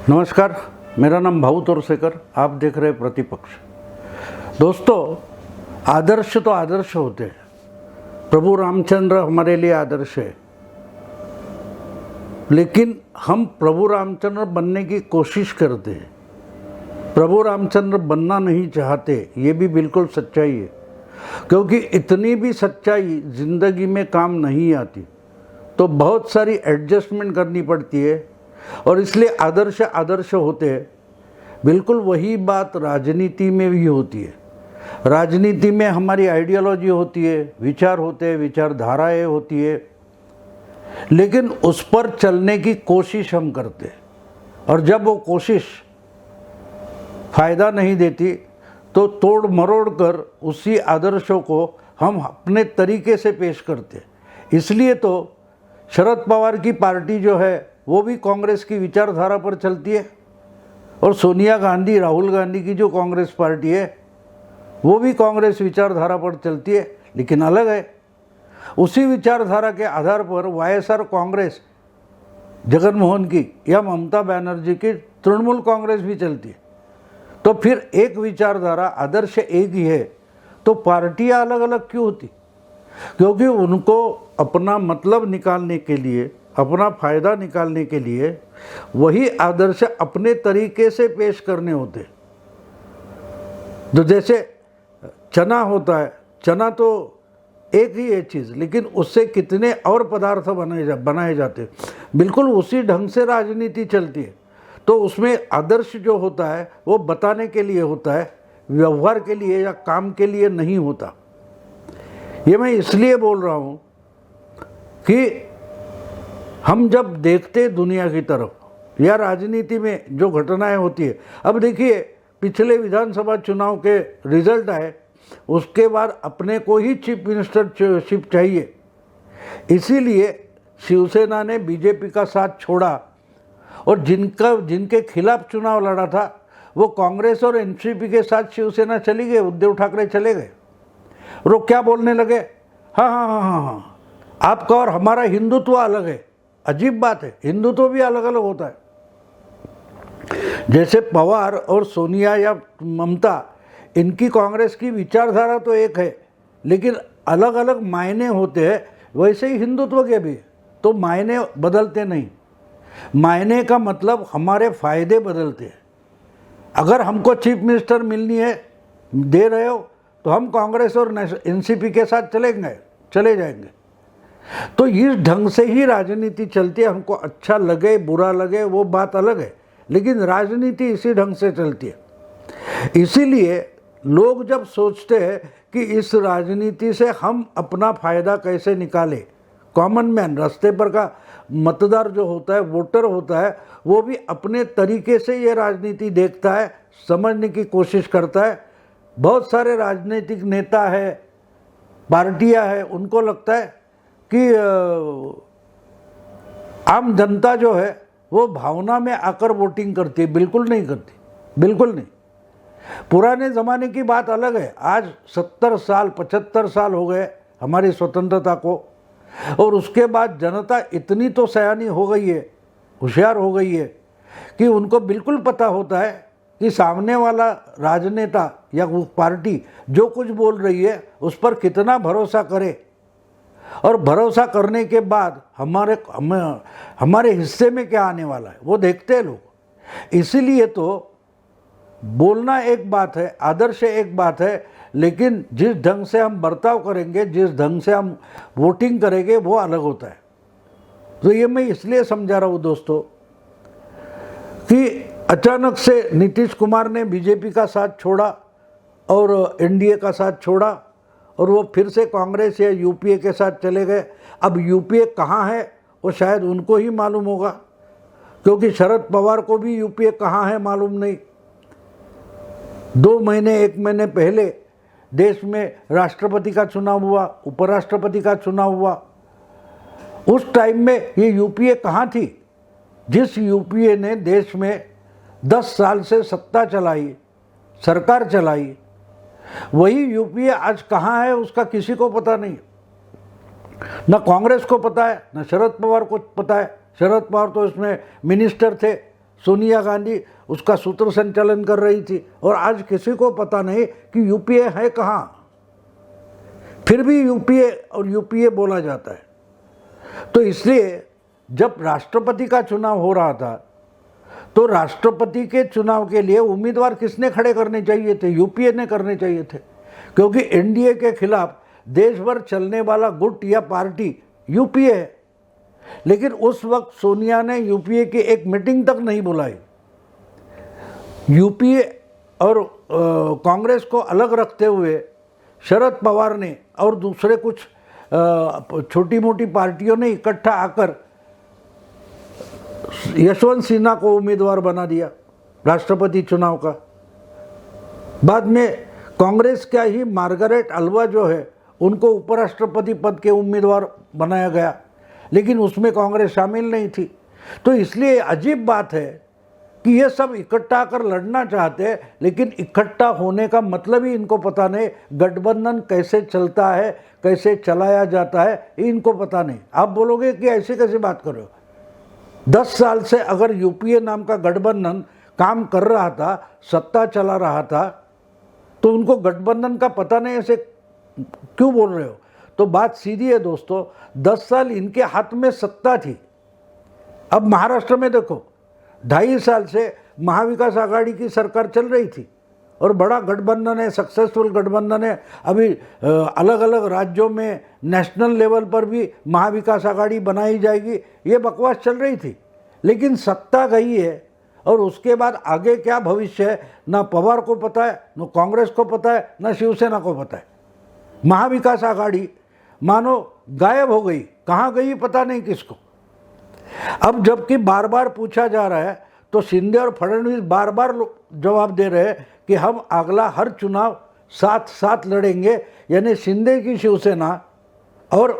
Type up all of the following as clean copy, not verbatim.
नमस्कार, मेरा नाम भाऊ तोरसेकर। आप देख रहे हैं प्रतिपक्ष। दोस्तों, आदर्श तो आदर्श होते हैं। प्रभु रामचंद्र हमारे लिए आदर्श है, लेकिन हम प्रभु रामचंद्र बनने की कोशिश करते हैं। प्रभु रामचंद्र बनना नहीं चाहते, ये भी बिल्कुल सच्चाई है, क्योंकि इतनी भी सच्चाई जिंदगी में काम नहीं आती, तो बहुत सारी एडजस्टमेंट करनी पड़ती है और इसलिए आदर्श आदर्श होते हैं। बिल्कुल वही बात राजनीति में भी होती है। राजनीति में हमारी आइडियोलॉजी होती है, विचार होते हैं, विचारधाराएं होती है, लेकिन उस पर चलने की कोशिश हम करते हैं और जब वो कोशिश फायदा नहीं देती तो तोड़ मरोड़ कर उसी आदर्शों को हम अपने तरीके से पेश करते हैं। इसलिए तो शरद पवार की पार्टी जो है वो भी कांग्रेस की विचारधारा पर चलती है और सोनिया गांधी, राहुल गांधी की जो कांग्रेस पार्टी है वो भी कांग्रेस विचारधारा पर चलती है, लेकिन अलग है। उसी विचारधारा के आधार पर वाईएसआर कांग्रेस जगनमोहन की या ममता बनर्जी की तृणमूल कांग्रेस भी चलती है। तो फिर एक विचारधारा, आदर्श एक ही है, तो पार्टियां अलग अलग क्यों होती? क्योंकि उनको अपना मतलब निकालने के लिए, अपना फायदा निकालने के लिए वही आदर्श अपने तरीके से पेश करने होते। तो जैसे चना होता है, चना तो एक ही है चीज़, लेकिन उससे कितने और पदार्थ बनाए जाते, बिल्कुल उसी ढंग से राजनीति चलती है। तो उसमें आदर्श जो होता है वो बताने के लिए होता है, व्यवहार के लिए या काम के लिए नहीं होता। ये मैं इसलिए बोल रहा हूँ कि हम जब देखते दुनिया की तरफ या राजनीति में जो घटनाएं होती है, अब देखिए पिछले विधानसभा चुनाव के रिजल्ट आए, उसके बाद अपने को ही चीफ मिनिस्टरशिप चाहिए, इसीलिए शिवसेना ने बीजेपी का साथ छोड़ा और जिनके खिलाफ चुनाव लड़ा था वो कांग्रेस और एनसीपी के साथ शिवसेना चली गई, उद्धव ठाकरे चले गए। और वो क्या बोलने लगे, हाँ, आपका और हमारा हिंदुत्व अलग है। अजीब बात है, हिंदुत्व भी अलग अलग होता है। जैसे पवार और सोनिया या ममता, इनकी कांग्रेस की विचारधारा तो एक है, लेकिन अलग अलग मायने होते हैं। वैसे ही हिंदुत्व के भी तो मायने बदलते नहीं, मायने का मतलब हमारे फायदे बदलते हैं। अगर हमको चीफ मिनिस्टर मिलनी है, दे रहे हो, तो हम कांग्रेस और एनसीपी के साथ चले जाएंगे। तो इस ढंग से ही राजनीति चलती है। हमको अच्छा लगे बुरा लगे वो बात अलग है, लेकिन राजनीति इसी ढंग से चलती है। इसीलिए लोग जब सोचते हैं कि इस राजनीति से हम अपना फायदा कैसे निकालें, कॉमन मैन, रास्ते पर का मतदार जो होता है, वोटर होता है, वो भी अपने तरीके से ये राजनीति देखता है, समझने की कोशिश करता है। बहुत सारे राजनीतिक नेता है, पार्टियां हैं, उनको लगता है कि आम जनता जो है वो भावना में आकर वोटिंग करती है। बिल्कुल नहीं करती, बिल्कुल नहीं। पुराने ज़माने की बात अलग है। आज 70 साल 75 साल हो गए हमारी स्वतंत्रता को, और उसके बाद जनता इतनी तो सयानी हो गई है, होशियार हो गई है कि उनको बिल्कुल पता होता है कि सामने वाला राजनेता या वो पार्टी जो कुछ बोल रही है उस पर कितना भरोसा करे, और भरोसा करने के बाद हमारे हिस्से में क्या आने वाला है वो देखते हैं लोग। इसीलिए तो बोलना एक बात है, आदर्श एक बात है, लेकिन जिस ढंग से हम बर्ताव करेंगे, जिस ढंग से हम वोटिंग करेंगे वो अलग होता है। तो ये मैं इसलिए समझा रहा हूँ दोस्तों कि अचानक से नीतीश कुमार ने बीजेपी का साथ छोड़ा और एनडीए का साथ छोड़ा और वो फिर से कांग्रेस या यूपीए के साथ चले गए। अब यूपीए कहाँ है वो शायद उनको ही मालूम होगा, क्योंकि शरद पवार को भी यूपीए कहाँ है मालूम नहीं। 2 महीने 1 महीने पहले देश में राष्ट्रपति का चुनाव हुआ, उपराष्ट्रपति का चुनाव हुआ। उस टाइम में ये यूपीए कहाँ थी? जिस यूपीए ने देश में 10 साल से सत्ता चलाई, सरकार चलाई, वही यूपीए आज कहाँ है उसका किसी को पता नहीं। न कांग्रेस को पता है, न शरद पवार को पता है। शरद पवार तो इसमें मिनिस्टर थे, सोनिया गांधी उसका सूत्र संचालन कर रही थी, और आज किसी को पता नहीं कि यूपीए है कहाँ, फिर भी यूपीए और यूपीए बोला जाता है। तो इसलिए जब राष्ट्रपति का चुनाव हो रहा था तो राष्ट्रपति के चुनाव के लिए उम्मीदवार किसने खड़े करने चाहिए थे? यूपीए ने करने चाहिए थे, क्योंकि एनडीए के खिलाफ देश भर चलने वाला गुट या पार्टी यूपीए है। लेकिन उस वक्त सोनिया ने यूपीए की एक मीटिंग तक नहीं बुलाई। यूपीए और कांग्रेस को अलग रखते हुए शरद पवार ने और दूसरे कुछ छोटी मोटी पार्टियों ने इकट्ठा आकर यशवंत सिन्हा को उम्मीदवार बना दिया राष्ट्रपति चुनाव का। बाद में कांग्रेस का ही मार्गरेट अल्वा जो है उनको उपराष्ट्रपति पद के उम्मीदवार बनाया गया, लेकिन उसमें कांग्रेस शामिल नहीं थी। तो इसलिए अजीब बात है कि ये सब इकट्ठा कर लड़ना चाहते हैं, लेकिन इकट्ठा होने का मतलब ही इनको पता नहीं, गठबंधन कैसे चलता है, कैसे चलाया जाता है, इनको पता नहीं। आप बोलोगे कि ऐसे कैसे बात कर रहे हो? 10 साल से अगर यूपीए नाम का गठबंधन काम कर रहा था, सत्ता चला रहा था, तो उनको गठबंधन का पता नहीं, ऐसे क्यों बोल रहे हो? तो बात सीधी है दोस्तों, 10 साल इनके हाथ में सत्ता थी। अब महाराष्ट्र में देखो, 2.5 साल से महाविकास आघाड़ी की सरकार चल रही थी और बड़ा गठबंधन है, सक्सेसफुल गठबंधन है। अभी अलग अलग राज्यों में नेशनल लेवल पर भी महाविकास आघाड़ी बनाई जाएगी, ये बकवास चल रही थी। लेकिन सत्ता गई है और उसके बाद आगे क्या भविष्य है ना पवार को पता है, न कांग्रेस को पता है, न शिवसेना को पता है। महाविकास आघाड़ी मानो गायब हो गई, कहाँ गई पता नहीं किसको। अब जबकि बार बार पूछा जा रहा है तो शिंदे और फडणवीस बार बार जवाब दे रहे हैं कि हम अगला हर चुनाव साथ साथ लड़ेंगे, यानी शिंदे की शिवसेना और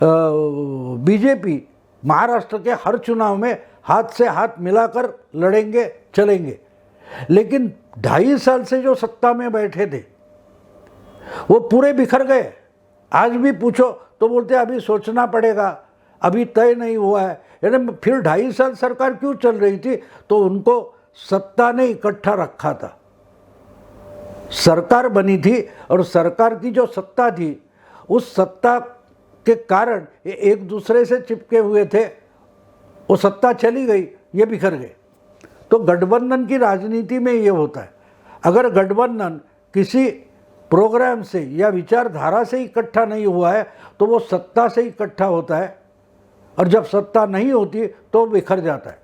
बीजेपी महाराष्ट्र के हर चुनाव में हाथ से हाथ मिलाकर लड़ेंगे, चलेंगे। लेकिन 2.5 साल से जो सत्ता में बैठे थे वो पूरे बिखर गए। आज भी पूछो तो बोलते अभी सोचना पड़ेगा, अभी तय नहीं हुआ है। यानी फिर 2.5 साल सरकार क्यों चल रही थी? तो उनको सत्ता ने इकट्ठा रखा था, सरकार बनी थी और सरकार की जो सत्ता थी उस सत्ता के कारण ये एक दूसरे से चिपके हुए थे, वो सत्ता चली गई, ये बिखर गए। तो गठबंधन की राजनीति में ये होता है, अगर गठबंधन किसी प्रोग्राम से या विचारधारा से इकट्ठा नहीं हुआ है तो वो सत्ता से इकट्ठा होता है, और जब सत्ता नहीं होती तो बिखर जाता है।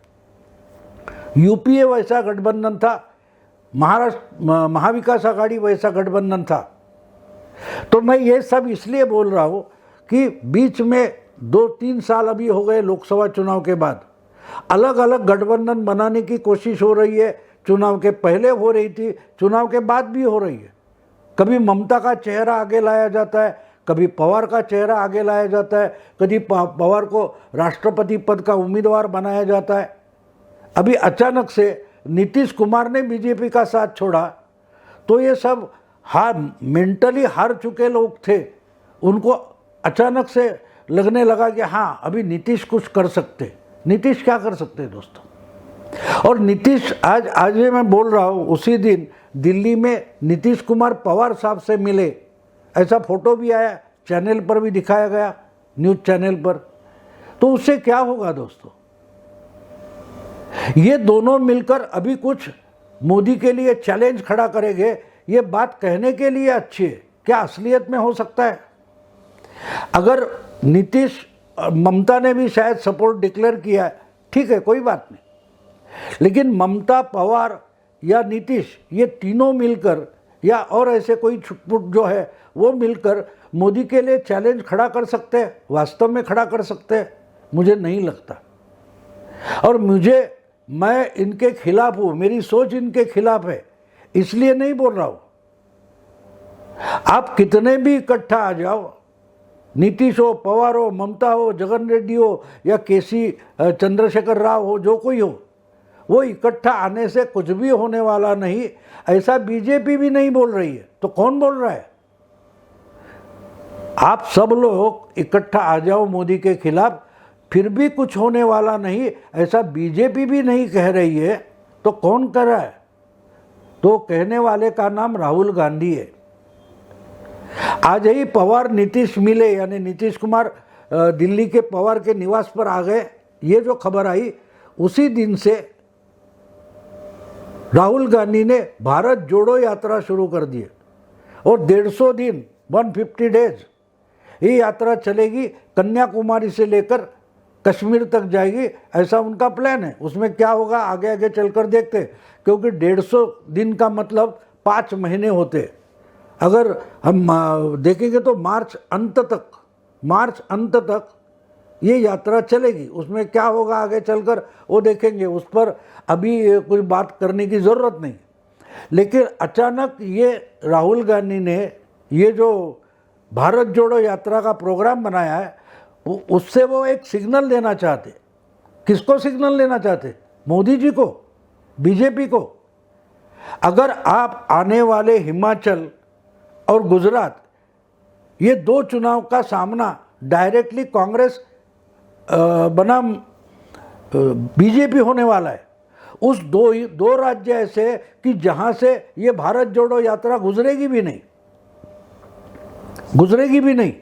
यूपीए वैसा गठबंधन था, महाविकास आघाड़ी वैसा गठबंधन था। तो मैं ये सब इसलिए बोल रहा हूँ कि बीच में 2-3 साल अभी हो गए लोकसभा चुनाव के बाद, अलग अलग गठबंधन बनाने की कोशिश हो रही है। चुनाव के पहले हो रही थी, चुनाव के बाद भी हो रही है। कभी ममता का चेहरा आगे लाया जाता है, कभी पवार का चेहरा आगे लाया जाता है, कभी पवार को राष्ट्रपति पद का उम्मीदवार बनाया जाता है। अभी अचानक से नीतीश कुमार ने बीजेपी का साथ छोड़ा, तो ये सब मेंटली हार चुके लोग थे, उनको अचानक से लगने लगा कि हाँ अभी नीतीश कुछ कर सकते। नीतीश क्या कर सकते दोस्तों? और नीतीश आज मैं बोल रहा हूँ, उसी दिन दिल्ली में नीतीश कुमार पवार साहब से मिले, ऐसा फोटो भी आया, चैनल पर भी दिखाया गया, न्यूज़ चैनल पर। तो उससे क्या होगा दोस्तों? ये दोनों मिलकर अभी कुछ मोदी के लिए चैलेंज खड़ा करेंगे, ये बात कहने के लिए अच्छी है, क्या असलियत में हो सकता है? अगर नीतीश ममता ने भी शायद सपोर्ट डिक्लेयर किया है, ठीक है, कोई बात नहीं, लेकिन ममता, पवार या नीतीश, ये तीनों मिलकर या और ऐसे कोई छुटपुट जो है वो मिलकर मोदी के लिए चैलेंज खड़ा कर सकते हैं? वास्तव में खड़ा कर सकते हैं? मुझे नहीं लगता। और मैं इनके खिलाफ हूँ, मेरी सोच इनके खिलाफ है, इसलिए नहीं बोल रहा हूँ। आप कितने भी इकट्ठा आ जाओ, नीतीश हो, पवार हो, ममता हो, जगन रेड्डी हो या केसी चंद्रशेखर राव हो, जो कोई हो, वो इकट्ठा आने से कुछ भी होने वाला नहीं, ऐसा बीजेपी भी नहीं बोल रही है। तो कौन बोल रहा है? आप सब लोग इकट्ठा आ जाओ मोदी के खिलाफ, फिर भी कुछ होने वाला नहीं, ऐसा बीजेपी भी नहीं कह रही है, तो कौन कर रहा है? तो कहने वाले का नाम राहुल गांधी है। आज ही पवार नीतीश मिले, यानी नीतीश कुमार दिल्ली के पवार के निवास पर आ गए, ये जो खबर आई, उसी दिन से राहुल गांधी ने भारत जोड़ो यात्रा शुरू कर दी है। और 150 दिन 150 डेज ये यात्रा चलेगी, कन्याकुमारी से लेकर कश्मीर तक जाएगी, ऐसा उनका प्लान है। उसमें क्या होगा आगे आगे चलकर देखते हैं, क्योंकि 150 दिन का मतलब 5 महीने होते। अगर हम देखेंगे तो मार्च अंत तक ये यात्रा चलेगी। उसमें क्या होगा आगे चलकर वो देखेंगे, उस पर अभी कुछ बात करने की ज़रूरत नहीं। लेकिन अचानक ये राहुल गांधी ने ये जो भारत जोड़ो यात्रा का प्रोग्राम बनाया है, उससे वो एक सिग्नल देना चाहते। किसको सिग्नल देना चाहते? मोदी जी को, बीजेपी को। अगर आप आने वाले हिमाचल और गुजरात, ये 2 चुनाव का सामना डायरेक्टली कांग्रेस बनाम बीजेपी होने वाला है, उस दो राज्य ऐसे कि जहां से ये भारत जोड़ो यात्रा गुजरेगी भी नहीं।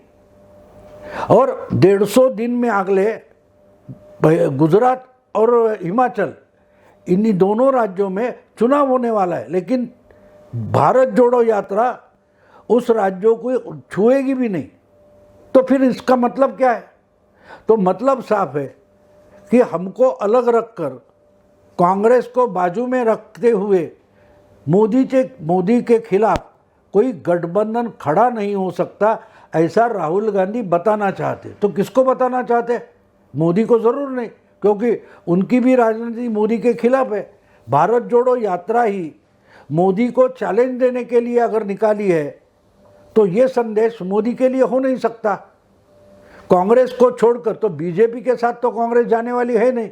और 150 दिन में अगले गुजरात और हिमाचल, इन्हीं दोनों राज्यों में चुनाव होने वाला है, लेकिन भारत जोड़ो यात्रा उस राज्यों को छुएगी भी नहीं। तो फिर इसका मतलब क्या है? तो मतलब साफ है कि हमको अलग रखकर, कांग्रेस को बाजू में रखते हुए मोदी के खिलाफ कोई गठबंधन खड़ा नहीं हो सकता, ऐसा राहुल गांधी बताना चाहते। तो किसको बताना चाहते? मोदी को ज़रूर नहीं, क्योंकि उनकी भी राजनीति मोदी के खिलाफ है। भारत जोड़ो यात्रा ही मोदी को चैलेंज देने के लिए अगर निकाली है, तो ये संदेश मोदी के लिए हो नहीं सकता। कांग्रेस को छोड़कर, तो बीजेपी के साथ तो कांग्रेस जाने वाली है नहीं,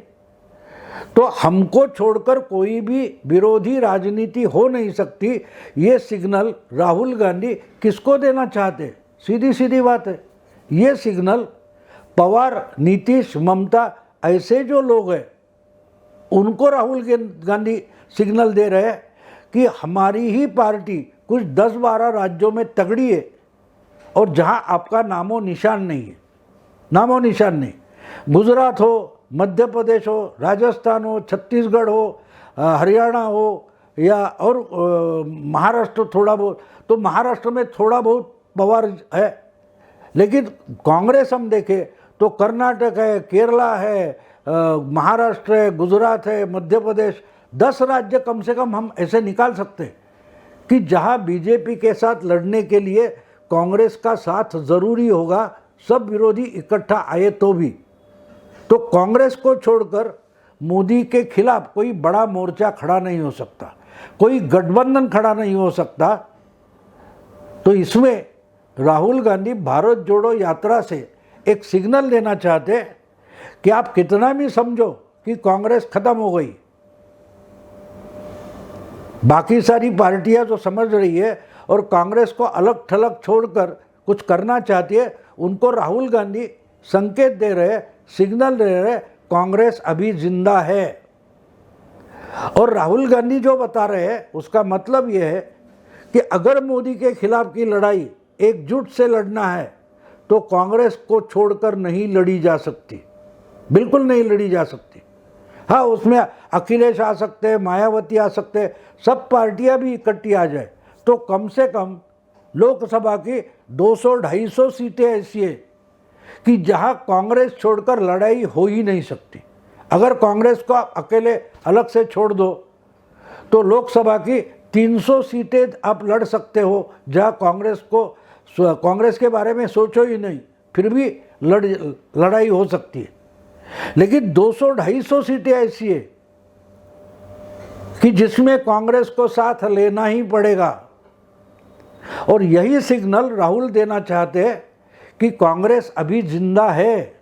तो हमको छोड़कर कोई भी विरोधी राजनीति हो नहीं सकती। ये सिग्नल राहुल गांधी किसको देना चाहते? सीधी सीधी बात है, ये सिग्नल पवार, नीतीश, ममता, ऐसे जो लोग हैं उनको राहुल गांधी सिग्नल दे रहे हैं कि हमारी ही पार्टी कुछ 10-12 राज्यों में तगड़ी है, और जहां आपका नामो निशान नहीं है, नामो निशान नहीं। गुजरात हो, मध्य प्रदेश हो, राजस्थान हो, छत्तीसगढ़ हो, हरियाणा हो, या और महाराष्ट्र थोड़ा बहुत, तो महाराष्ट्र में थोड़ा बहुत पवार है। लेकिन कांग्रेस हम देखें तो कर्नाटक है, केरला है, महाराष्ट्र है, गुजरात है, मध्य प्रदेश, 10 राज्य कम से कम हम ऐसे निकाल सकते हैं कि जहां बीजेपी के साथ लड़ने के लिए कांग्रेस का साथ ज़रूरी होगा, सब विरोधी इकट्ठा आए तो भी। तो कांग्रेस को छोड़कर मोदी के खिलाफ कोई बड़ा मोर्चा खड़ा नहीं हो सकता, कोई गठबंधन खड़ा नहीं हो सकता। तो इसमें राहुल गांधी भारत जोड़ो यात्रा से एक सिग्नल देना चाहते कि आप कितना भी समझो कि कांग्रेस खत्म हो गई, बाकी सारी पार्टियां जो समझ रही है और कांग्रेस को अलग थलग छोड़कर कुछ करना चाहती है, उनको राहुल गांधी संकेत दे रहे, सिग्नल दे रहे, कांग्रेस अभी जिंदा है। और राहुल गांधी जो बता रहे हैं उसका मतलब यह है कि अगर मोदी के खिलाफ की लड़ाई एकजुट से लड़ना है तो कांग्रेस को छोड़कर नहीं लड़ी जा सकती, बिल्कुल नहीं लड़ी जा सकती। हाँ, उसमें अखिलेश आ सकते हैं, मायावती आ सकते हैं, सब पार्टियां भी इकट्ठी आ जाए तो कम से कम लोकसभा की 200-250 सीटें ऐसी है कि जहां कांग्रेस छोड़कर लड़ाई हो ही नहीं सकती। अगर कांग्रेस को आप अकेले अलग से छोड़ दो तो लोकसभा की 300 सीटें आप लड़ सकते हो, जहां कांग्रेस के बारे में सोचो ही नहीं, फिर भी लड़ाई हो सकती है। लेकिन 200-250 सीटें ऐसी है कि जिसमें कांग्रेस को साथ लेना ही पड़ेगा। और यही सिग्नल राहुल देना चाहते हैं कि कांग्रेस अभी जिंदा है।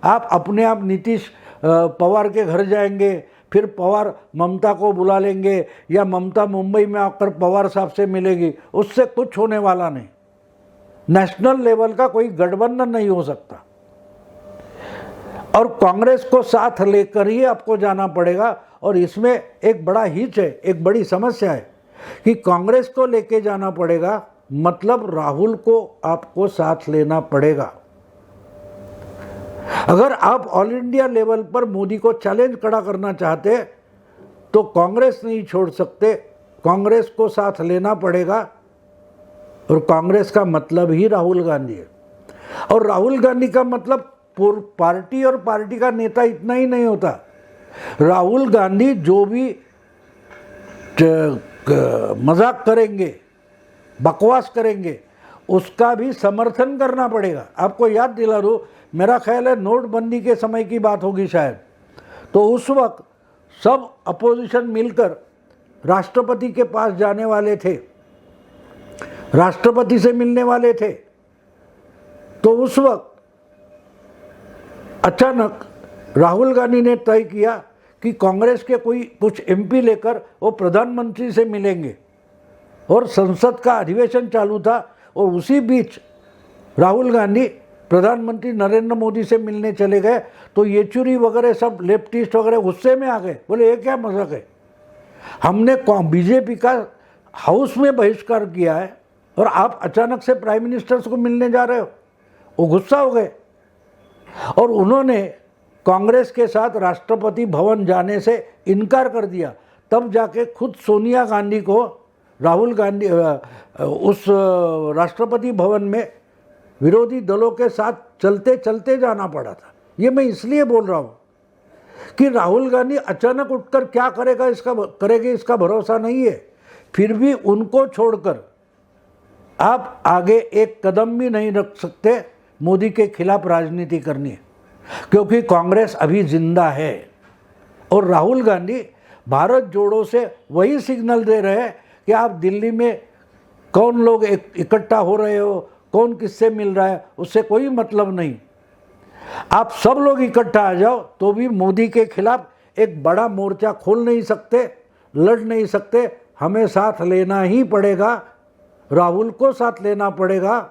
आप अपने आप नीतीश पवार के घर जाएंगे, फिर पवार ममता को बुला लेंगे, या ममता मुंबई में आकर पवार साहब से मिलेगी, उससे कुछ होने वाला नहीं। नेशनल लेवल का कोई गठबंधन नहीं हो सकता। और कांग्रेस को साथ लेकर ही आपको जाना पड़ेगा। और इसमें एक बड़ा हिच है, एक बड़ी समस्या है कि कांग्रेस को लेके जाना पड़ेगा, मतलब राहुल को आपको साथ लेना पड़ेगा। अगर आप ऑल इंडिया लेवल पर मोदी को चैलेंज खड़ा करना चाहते तो कांग्रेस नहीं छोड़ सकते, कांग्रेस को साथ लेना पड़ेगा। और कांग्रेस का मतलब ही राहुल गांधी है। और राहुल गांधी का मतलब पार्टी और पार्टी का नेता इतना ही नहीं होता। राहुल गांधी जो भी मजाक करेंगे, बकवास करेंगे, उसका भी समर्थन करना पड़ेगा। आपको याद दिला दूं, मेरा ख्याल है नोटबंदी के समय की बात होगी शायद, तो उस वक्त सब अपोजिशन मिलकर राष्ट्रपति के पास जाने वाले थे, राष्ट्रपति से मिलने वाले थे। तो उस वक्त अचानक राहुल गांधी ने तय किया कि कांग्रेस के कुछ एमपी लेकर वो प्रधानमंत्री से मिलेंगे। और संसद का अधिवेशन चालू था और उसी बीच राहुल गांधी प्रधानमंत्री नरेंद्र मोदी से मिलने चले गए। तो येचुरी वगैरह सब लेफ्टिस्ट वगैरह गुस्से में आ गए, बोले ये क्या मजाक है, हमने बीजेपी का हाउस में बहिष्कार किया है और आप अचानक से प्राइम मिनिस्टर को मिलने जा रहे हो। वो गुस्सा हो गए और उन्होंने कांग्रेस के साथ राष्ट्रपति भवन जाने से इनकार कर दिया। तब जाके खुद सोनिया गांधी को राहुल गांधी उस राष्ट्रपति भवन में विरोधी दलों के साथ चलते चलते जाना पड़ा था। ये मैं इसलिए बोल रहा हूँ कि राहुल गांधी अचानक उठकर क्या करेंगे इसका भरोसा नहीं है। फिर भी उनको छोड़कर आप आगे एक कदम भी नहीं रख सकते मोदी के खिलाफ राजनीति करनी है, क्योंकि कांग्रेस अभी जिंदा है। और राहुल गांधी भारत जोड़ो से वही सिग्नल दे रहे हैं कि आप दिल्ली में कौन लोग इकट्ठा हो रहे हो, कौन किससे मिल रहा है, उससे कोई मतलब नहीं। आप सब लोग इकट्ठा आ जाओ तो भी मोदी के खिलाफ एक बड़ा मोर्चा खोल नहीं सकते, लड़ नहीं सकते। हमें साथ लेना ही पड़ेगा, राहुल को साथ लेना पड़ेगा।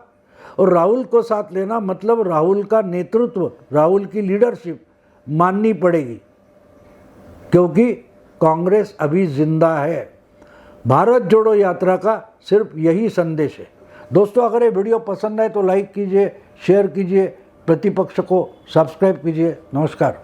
और राहुल को साथ लेना मतलब राहुल का नेतृत्व, राहुल की लीडरशिप माननी पड़ेगी, क्योंकि कांग्रेस अभी जिंदा है। भारत जोड़ो यात्रा का सिर्फ यही संदेश है। दोस्तों, अगर ये वीडियो पसंद आए तो लाइक कीजिए, शेयर कीजिए, प्रतिपक्ष को सब्सक्राइब कीजिए। नमस्कार।